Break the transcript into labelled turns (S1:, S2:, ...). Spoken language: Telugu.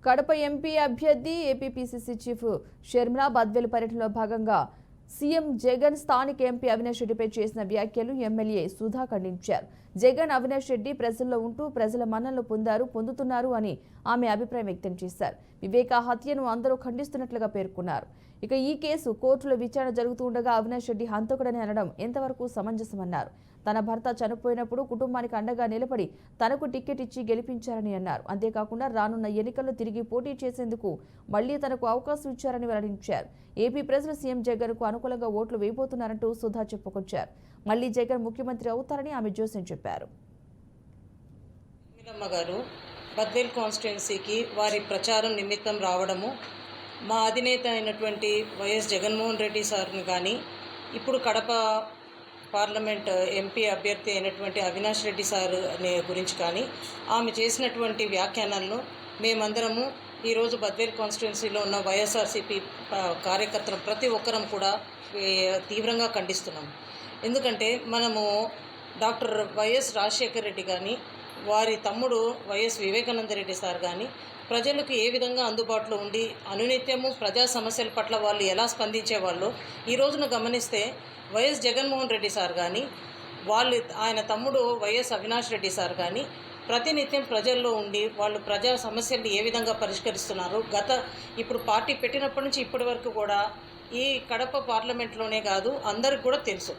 S1: కడప ఎంపీ అభ్యర్థి ఏపీపీసీసీ చీఫ్ షర్మిల బద్వేలు పర్యటనలో భాగంగా సీఎం జగన్ స్థానిక ఎంపీ అవినాష్ రెడ్డిపై చేసిన వ్యాఖ్యలు ఎమ్మెల్యే సుధా ఖండించారు. జగన్ అవినాష్ రెడ్డి ప్రజల్లో ఉంటూ ప్రజల మన్ననలు పొందుతున్నారు అని ఆమె అభిప్రాయం వ్యక్తం చేశారు. వివేక హత్యను అందరూ ఖండిస్తున్నట్లుగా పేర్కొన్నారు. ఇక ఈ కేసు కోర్టులో విచారణ జరుగుతుండగా అవినాష్ రెడ్డి హంతకుడని అనడం ఎంతవరకు సమంజసమన్నారు. తన భర్త చనిపోయినప్పుడు కుటుంబానికి అండగా నిలబడి తనకు టికెట్ ఇచ్చి గెలిపించారని అన్నారు. అంతేకాకుండా రానున్న ఎన్నికల్లో తిరిగి పోటీ చేసేందుకు మళ్లీ తనకు అవకాశం ఇచ్చారని వెల్లడించారు. ఏపీ ప్రజలు సీఎం జగన్ కు అనుకూలంగా ఓట్లు వేయబోతున్నారంటూ సుధా చెప్పుకొచ్చారు. మళ్లీ జగన్ ముఖ్యమంత్రి అవుతారని ఆమె జోస్యం చెప్పారు.
S2: బద్వేల్ కాన్స్టిట్యున్సీకి వారి ప్రచారం నిమిత్తం రావడము, మా అధినేత అయినటువంటి వైఎస్ జగన్మోహన్ రెడ్డి సార్ని కానీ, ఇప్పుడు కడప పార్లమెంట్ ఎంపీ అభ్యర్థి అయినటువంటి అవినాష్ రెడ్డి సార్ గురించి కానీ ఆమె చేసినటువంటి వ్యాఖ్యానాలను మేమందరము ఈరోజు బద్వేల్ కాన్స్టిట్యున్సీలో ఉన్న వైఎస్ఆర్సీపీ కార్యకర్తలు ప్రతి ఒక్కరం కూడా తీవ్రంగా ఖండిస్తున్నాం. ఎందుకంటే మనము డాక్టర్ వైఎస్ రాజశేఖర్ రెడ్డి కానీ, వారి తమ్ముడు వైఎస్ వివేకానంద రెడ్డి సార్ కానీ ప్రజలకు ఏ విధంగా అందుబాటులో ఉండి అనునిత్యము ప్రజా సమస్యల పట్ల వాళ్ళు ఎలా స్పందించేవాళ్ళు ఈ రోజున గమనిస్తే వైఎస్ జగన్మోహన్ రెడ్డి సార్ కానీ, ఆయన తమ్ముడు వైఎస్ అవినాష్ రెడ్డి సార్ కానీ ప్రతినిత్యం ప్రజల్లో ఉండి వాళ్ళు ప్రజా సమస్యలు ఏ విధంగా పరిష్కరిస్తున్నారు. ఇప్పుడు పార్టీ పెట్టినప్పటి నుంచి ఇప్పటి వరకు కూడా ఈ కడప పార్లమెంట్లోనే కాదు, అందరికి కూడా తెలుసు.